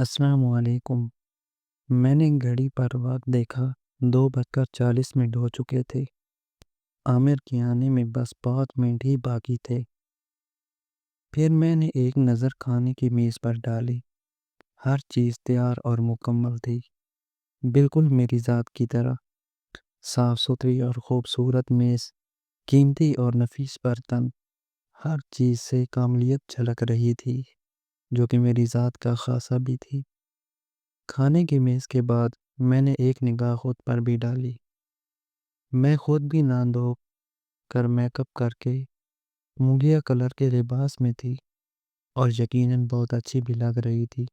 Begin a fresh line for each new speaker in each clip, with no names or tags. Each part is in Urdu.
السلام علیکم۔ میں نے گھڑی پر وقت دیکھا، 2:40 ہو چکے تھے۔ عامر کے آنے میں بس 5 منٹ ہی باقی تھے۔ پھر میں نے ایک نظر کھانے کی میز پر ڈالی۔ ہر چیز تیار اور مکمل تھی، بالکل میری ذات کی طرح۔ صاف ستھری اور خوبصورت میز، قیمتی اور نفیس برتن، ہر چیز سے کاملیت جھلک رہی تھی، جو کہ میری ذات کا خاصہ بھی تھی۔ کھانے کی میز کے بعد میں نے ایک نگاہ خود پر بھی ڈالی۔ میں خود بھی نہا دھو کر میک اپ کر کے مونگیا کلر کے لباس میں تھی، اور یقیناً بہت اچھی بھی لگ رہی تھی۔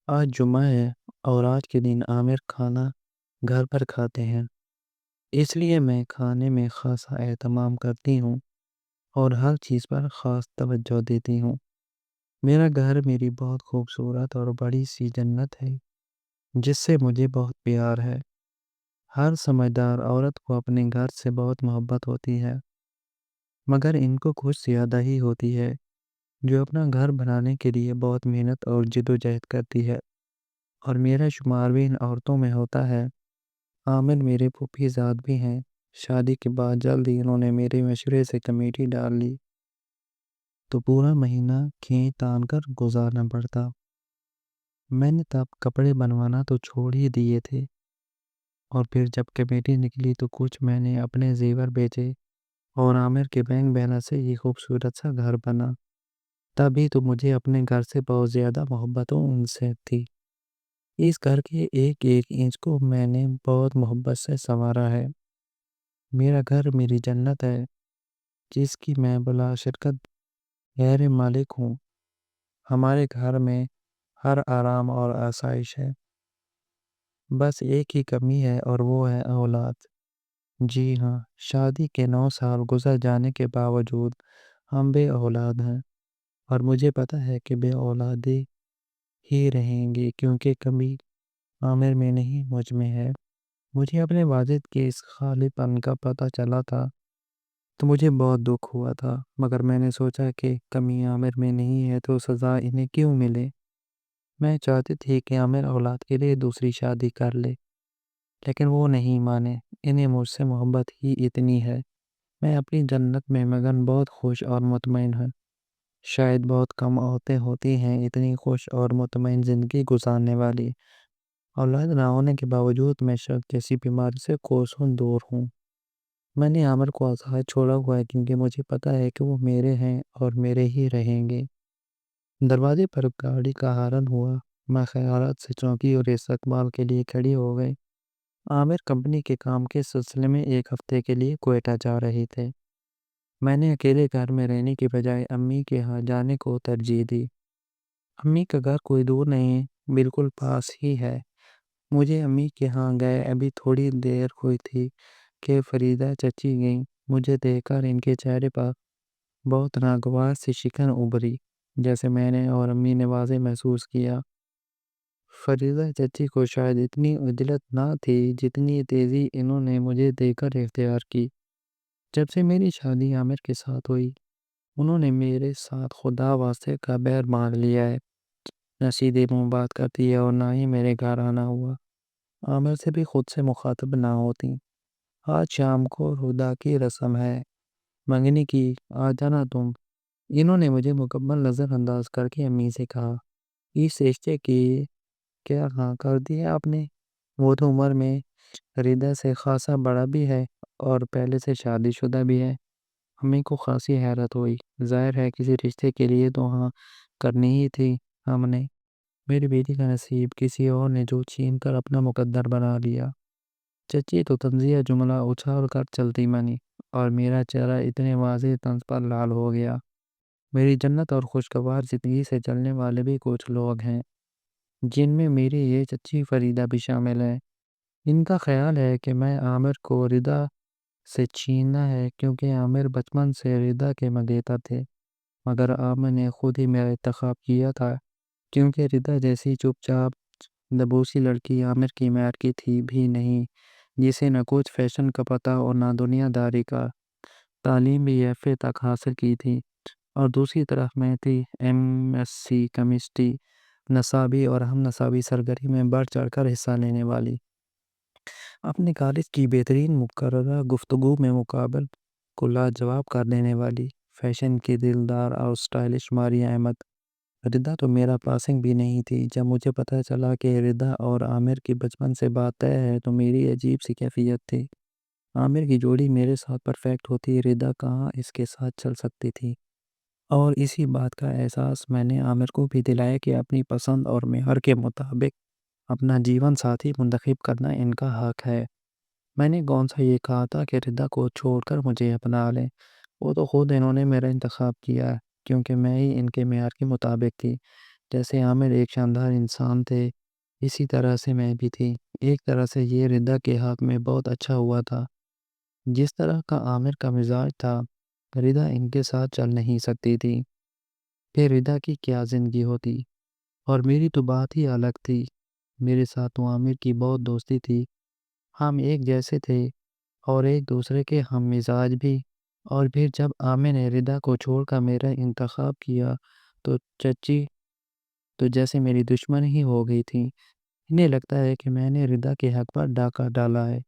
آج جمعہ ہے اور آج کے دن عامر کھانا گھر پر کھاتے ہیں، اس لیے میں کھانے میں خاصا اہتمام کرتی ہوں اور ہر چیز پر خاص توجہ دیتی ہوں۔ میرا گھر میری بہت خوبصورت اور بڑی سی جنت ہے، جس سے مجھے بہت پیار ہے۔ ہر سمجھدار عورت کو اپنے گھر سے بہت محبت ہوتی ہے، مگر ان کو کچھ زیادہ ہی ہوتی ہے، جو اپنا گھر بنانے کے لیے بہت محنت اور جد و جہد کرتی ہے، اور میرا شمار بھی ان عورتوں میں ہوتا ہے۔ عامر میرے پھوپھی زاد بھی ہیں۔ شادی کے بعد جلد ہی انہوں نے میرے مشورے سے کمیٹی ڈال لی، تو پورا مہینہ کھینچ تان کر گزارنا پڑتا۔ میں نے تب کپڑے بنوانا تو چھوڑ ہی دیے تھے، اور پھر جب کمیٹی نکلی تو کچھ میں نے اپنے زیور بیچے، اور عامر کے بینک بیلنس سے یہ خوبصورت سا گھر بنا۔ تبھی تو مجھے اپنے گھر سے بہت زیادہ محبت و انست تھی۔ اس گھر کے ایک ایک انچ کو میں نے بہت محبت سے سنوارا ہے۔ میرا گھر میری جنت ہے، جس کی میں بلا شرکت غیر مالک ہوں۔ ہمارے گھر میں ہر آرام اور آسائش ہے، بس ایک ہی کمی ہے اور وہ ہے اولاد۔ جی ہاں، شادی کے 9 سال گزر جانے کے باوجود ہم بے اولاد ہیں، اور مجھے پتہ ہے کہ بے اولادی ہی رہیں گے، کیونکہ کمی عامر میں نہیں مجھ میں ہے۔ مجھے اپنے والد کے اس خالی پن کا پتہ چلا تھا تو مجھے بہت دکھ ہوا تھا، مگر میں نے سوچا کہ کمی عامر میں نہیں ہے تو سزا انہیں کیوں ملے۔ میں چاہتی تھی کہ عامر اولاد کے لیے دوسری شادی کر لے، لیکن وہ نہیں مانے۔ انہیں مجھ سے محبت ہی اتنی ہے۔ میں اپنی جنت میں مگن بہت خوش اور مطمئن ہوں۔ شاید بہت کم عورتیں ہوتی ہیں اتنی خوش اور مطمئن زندگی گزارنے والی۔ اولاد نہ ہونے کے باوجود میں شک جیسی بیماری سے کوسوں دور ہوں۔ میں نے عامر کو آزاد چھوڑا ہوا ہے، کیونکہ مجھے پتہ ہے کہ وہ میرے ہیں اور میرے ہی رہیں گے۔ دروازے پر گاڑی کا ہارن ہوا۔ میں خیالات سے چونکی اور استقبال کے لیے کھڑی ہو گئی۔ عامر کمپنی کے کام کے سلسلے میں ایک ہفتے کے لیے کوئٹہ جا رہے تھے۔ میں نے اکیلے گھر میں رہنے کی بجائے امی کے ہاں جانے کو ترجیح دی۔ امی کا گھر کوئی دور نہیں، بالکل پاس ہی ہے۔ مجھے امی کے ہاں گئے ابھی تھوڑی دیر ہوئی تھی کہ فریدہ چچی گئیں۔ مجھے دیکھ کر ان کے چہرے پر بہت ناگوار سی شکن ابھری، جیسے میں نے اور امی نے واضح محسوس کیا۔ فریدہ چچی کو شاید اتنی عجلت نہ تھی جتنی تیزی انہوں نے مجھے دیکھ کر اختیار کی۔ جب سے میری شادی عامر کے ساتھ ہوئی، انہوں نے میرے ساتھ خدا واسطے کا بیر مان لیا ہے، نہ سیدھے منہ بات کرتی ہے اور نہ ہی میرے گھر آنا ہوا۔ عامر سے بھی خود سے مخاطب نہ ہوتی۔ آج شام کو خدا کی رسم ہے، منگنی کی، آ جانا تم۔ انہوں نے مجھے مکمل نظر انداز کر کے امی سے کہا، اس رشتے کی کیا ہاں کر دی ہے آپ نے؟ وہ تو عمر میں فریدہ سے خاصا بڑا بھی ہے اور پہلے سے شادی شدہ بھی ہے۔ امی کو خاصی حیرت ہوئی۔ ظاہر ہے کسی رشتے کے لیے تو ہاں کرنی ہی تھی ہم نے۔ میری بیٹی کا نصیب کسی اور نے جو چھین کر اپنا مقدر بنا لیا۔ چچی تو طنزیہ جملہ اچھال کر چلتی مانی، اور میرا چہرہ اتنے واضح طنز پر لال ہو گیا۔ میری جنت اور خوشگوار زندگی سے چلنے والے بھی کچھ لوگ ہیں، جن میں میری یہ چچی فریدہ بھی شامل ہے۔ ان کا خیال ہے کہ میں عامر کو ردا سے چھیننا ہے، کیونکہ عامر بچپن سے ردا کے منگیتر تھے، مگر عامر نے خود ہی میرا انتخاب کیا تھا، کیونکہ ردا جیسی چپ چاپ دبوسی لڑکی عامر کی میعاد کی تھی بھی نہیں، جسے نہ کچھ فیشن کا پتہ اور نہ دنیا داری کا۔ تعلیم بھی ایف اے تک حاصل کی تھی، اور دوسری طرف میں تھی ایم ایس سی کیمسٹری نصابی اور ہم نصابی سرگرمی میں بڑھ چڑھ کر حصہ لینے والی، اپنے کالج کی بہترین مقررہ گفتگو میں مقابل کو لاجواب کر دینے والی، فیشن کی دلدار اور سٹائلش ماریہ احمد۔ ردا تو میرا پاسنگ بھی نہیں تھی۔ جب مجھے پتہ چلا کہ ردا اور عامر کی بچپن سے بات طے ہے تو میری عجیب سی کیفیت تھی۔ عامر کی جوڑی میرے ساتھ پرفیکٹ ہوتی، ردا کہاں اس کے ساتھ چل سکتی تھی؟ اور اسی بات کا احساس میں نے عامر کو بھی دلایا کہ اپنی پسند اور معیار کے مطابق اپنا جیون ساتھی منتخب کرنا ان کا حق ہے۔ میں نے کون سا یہ کہا تھا کہ ردا کو چھوڑ کر مجھے اپنا لیں؟ وہ تو خود انہوں نے میرا انتخاب کیا کیونکہ میں ہی ان کے معیار کے مطابق تھی۔ جیسے عامر ایک شاندار انسان تھے، اسی طرح سے میں بھی تھی۔ ایک طرح سے یہ ردا کے حق میں بہت اچھا ہوا تھا۔ جس طرح کا عامر کا مزاج تھا، ردا ان کے ساتھ چل نہیں سکتی تھی۔ پھر ردا کی کیا زندگی ہوتی؟ اور میری تو بات ہی الگ تھی۔ میرے ساتھ تو عامر کی بہت دوستی تھی، ہم ایک جیسے تھے اور ایک دوسرے کے ہم مزاج بھی۔ اور پھر جب عامر نے ردا کو چھوڑ کر میرا انتخاب کیا تو چچی تو جیسے میری دشمن ہی ہو گئی تھی۔ انہیں لگتا ہے کہ میں نے ردا کے حق پر ڈاکہ ڈالا ہے،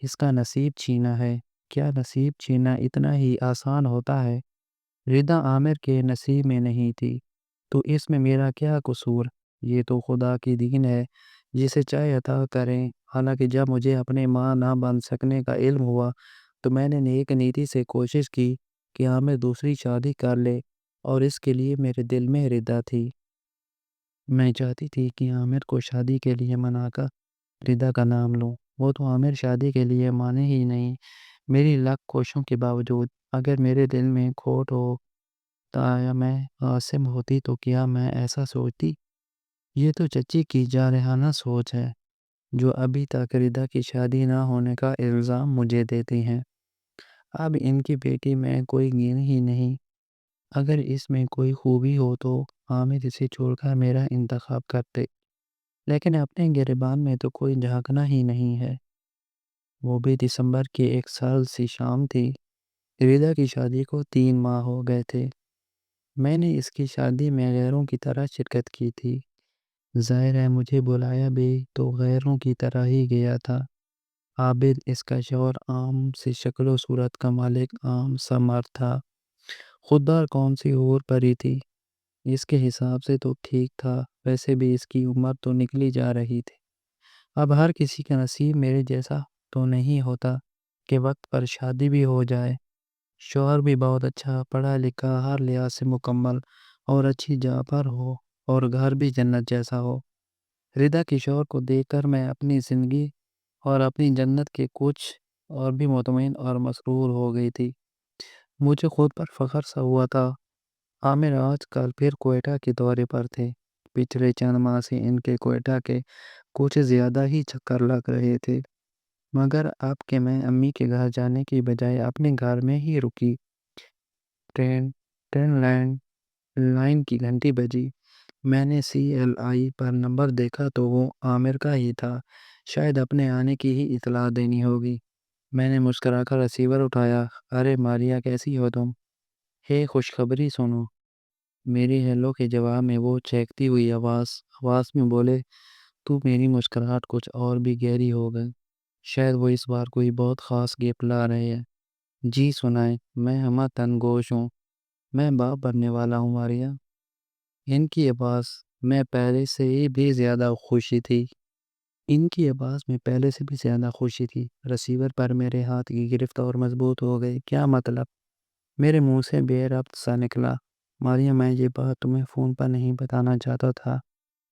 اس کا نصیب چھینا ہے۔ کیا نصیب چھیننا اتنا ہی آسان ہوتا ہے؟ ردا عامر کے نصیب میں نہیں تھی تو اس میں میرا کیا قصور؟ یہ تو خدا کی دین ہے، جسے چاہے عطا کریں۔ حالانکہ جب مجھے اپنے ماں نہ بن سکنے کا علم ہوا تو میں نے نیک نیتی سے کوشش کی کہ عامر دوسری شادی کر لے، اور اس کے لیے میرے دل میں ردا تھی۔ میں چاہتی تھی کہ عامر کو شادی کے لیے منا کر ردا کا نام لوں، وہ تو عامر شادی کے لیے مانے ہی نہیں۔ میری لاکھ کوششوں کے باوجود اگر میرے دل میں کھوٹ ہو یا میں عاصم ہوتی تو کیا میں ایسا سوچتی؟ یہ تو چچی کی جارحانہ سوچ ہے جو ابھی تک ردا کی شادی نہ ہونے کا الزام مجھے دیتی ہیں۔ اب ان کی بیٹی میں کوئی گن ہی نہیں۔ اگر اس میں کوئی خوبی ہو تو عامر اسے چھوڑ کر میرا انتخاب کرتے، لیکن اپنے گریبان میں تو کوئی جھانکنا ہی نہیں ہے۔ وہ بھی دسمبر کی ایک سرد سی شام تھی۔ ردا کی شادی کو 3 ماہ ہو گئے تھے۔ میں نے اس کی شادی میں غیروں کی طرح شرکت کی تھی۔ ظاہر ہے مجھے بلایا بھی تو غیروں کی طرح ہی گیا تھا۔ عابد اس کا شوہر عام سی شکل و صورت کا مالک عام سا مرد تھا۔ خوددار کون سی حور پری تھی، اس کے حساب سے تو ٹھیک تھا، ویسے بھی اس کی عمر تو نکلی جا رہی تھی۔ اب ہر کسی کا نصیب میرے جیسا تو نہیں ہوتا کہ وقت پر شادی بھی ہو جائے، شوہر بھی بہت اچھا پڑھا لکھا، ہر لحاظ سے مکمل اور اچھی جگہ پر ہو، اور گھر بھی جنت جیسا ہو۔ ردا کے شوہر کو دیکھ کر میں اپنی زندگی اور اپنی جنت کے کچھ اور بھی مطمئن اور مسرور ہو گئی تھی۔ مجھے خود پر فخر سا ہوا تھا۔ عامر آج کل پھر کوئٹہ کے دورے پر تھے۔ پچھلے چند ماہ سے ان کے کوئٹہ کے کچھ زیادہ ہی چکر لگ رہے تھے، مگر اب کہ میں امی کے گھر جانے کی بجائے اپنے گھر میں ہی رکی، ٹرین لائن کی گھنٹی بجی۔ میں نے CLI پر نمبر دیکھا تو وہ عامر کا ہی تھا، شاید اپنے آنے کی ہی اطلاع دینی ہوگی۔ میں نے مسکرا کر ریسیور اٹھایا۔ ارے ماریہ، کیسی ہو تم؟ ہے خوشخبری سنو۔ میری ہیلو کے جواب میں وہ چہکتی ہوئی آواز میں بولے تو میری مسکراہٹ کچھ اور بھی گہری ہو گئی۔ شاید وہ اس بار کوئی بہت خاص گفٹ لا رہے ہیں۔ جی سنائیں، میں ہمہ تن گوش ہوں، میں باپ بننے والا ہوں ماریہ۔ ان کی آواز میں پہلے سے بھی زیادہ خوشی تھی۔ ریسیور پر میرے ہاتھ کی گرفت اور مضبوط ہو گئی۔ کیا مطلب؟ میرے منہ سے بے ربط سا نکلا۔ ماریہ، میں یہ بات تمہیں فون پر نہیں بتانا چاہتا تھا،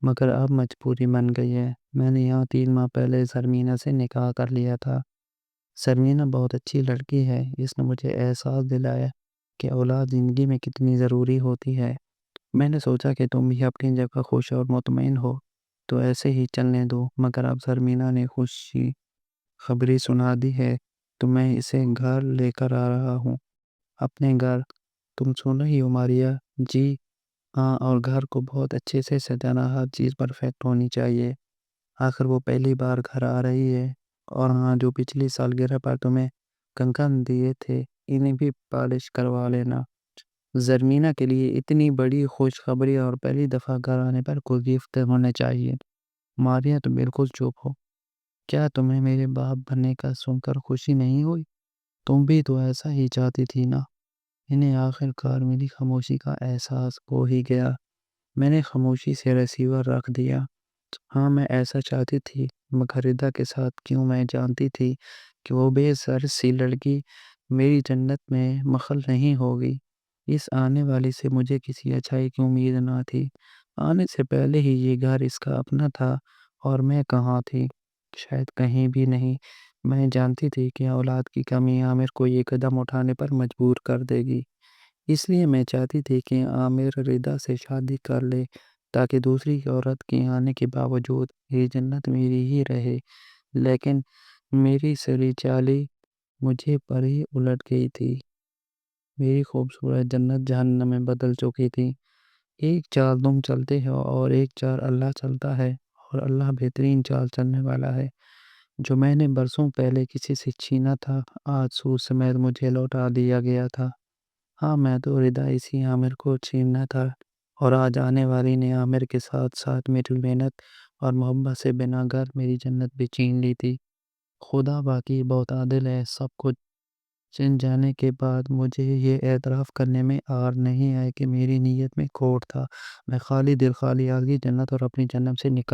مگر اب مجبوری بن گئی ہے۔ میں نے یہاں 3 ماہ پہلے سرمینا سے نکاح کر لیا تھا۔ سرمینا بہت اچھی لڑکی ہے، اس نے مجھے احساس دلایا کہ اولاد زندگی میں کتنی ضروری ہوتی ہے۔ میں نے سوچا کہ تم بھی اپنی جگہ خوش اور مطمئن ہو تو ایسے ہی چلنے دو، مگر اب سرمینا نے خوشی خبری سنا دی ہے تو میں اسے گھر لے کر آ رہا ہوں۔ اپنے گھر؟ تم سن رہی ہو ماریہ؟ جی ہاں، اور گھر کو بہت اچھے سے سجانا، ہر چیز پرفیکٹ ہونی چاہیے۔ آخر وہ پہلی بار گھر آ رہی ہے۔ اور ہاں، جو پچھلی سالگرہ پر تمہیں کنکن دیے تھے انہیں بھی پالش کروا لینا۔ زرمینہ کے لیے اتنی بڑی خوشخبری اور پہلی دفعہ گھر آنے پر کچھ گفٹ ہونے چاہیے۔ ماریا تو بالکل چپ ہو۔ کیا تمہیں میرے باپ بننے کا سن کر خوشی نہیں ہوئی؟ تم بھی تو ایسا ہی چاہتی تھی نا؟ انہیں آخر کار میری خاموشی کا احساس ہو ہی گیا۔ میں نے خاموشی سے ریسیور رکھ دیا۔ ہاں، میں ایسا چاہتی تھی، مگر ردا کے ساتھ کیوں؟ میں جانتی تھی کہ وہ بے سر سی لڑکی میری جنت میں مخل نہیں ہوگی۔ اس آنے والی سے مجھے کسی اچھائی کی امید نہ تھی۔ آنے سے پہلے ہی یہ گھر اس کا اپنا تھا اور میں کہاں تھی؟ شاید کہیں بھی نہیں۔ میں جانتی تھی کہ اولاد کی کمی عامر کو یہ قدم اٹھانے پر مجبور کر دے گی۔ اس لیے میں چاہتی تھی کہ عامر ردا سے شادی کر لے تاکہ دوسری عورت کے آنے کے باوجود یہ جنت میری ہی رہے۔ لیکن میری سری چالی مجھے پر ہی الٹ گئی تھی۔ میری خوبصورت جنت جہنم میں بدل چکی تھی۔ ایک چال تم چلتے ہو اور ایک چال اللہ چلتا ہے، اور اللہ بہترین چال چلنے والا ہے۔ جو میں نے برسوں پہلے کسی سے چھینا تھا، آج سود سمیت مجھے لوٹا دیا گیا تھا۔ ہاں، میں تو ردا اسی عامر کو چھیننا تھا، اور آج آنے والی نے عامر کے ساتھ ساتھ میری محنت اور محبت سے بنا گھر میری جنت بھی چھین لی تھی۔ خدا باقی بہت عادل ہے۔ سب کچھ چن جانے کے بعد مجھے یہ اعتراف کرنے میں آر نہیں آئے کہ میری نیت میں کھوٹ تھا۔ میں خالی دل، خالی آگے جنت اور اپنی جنم سے نکل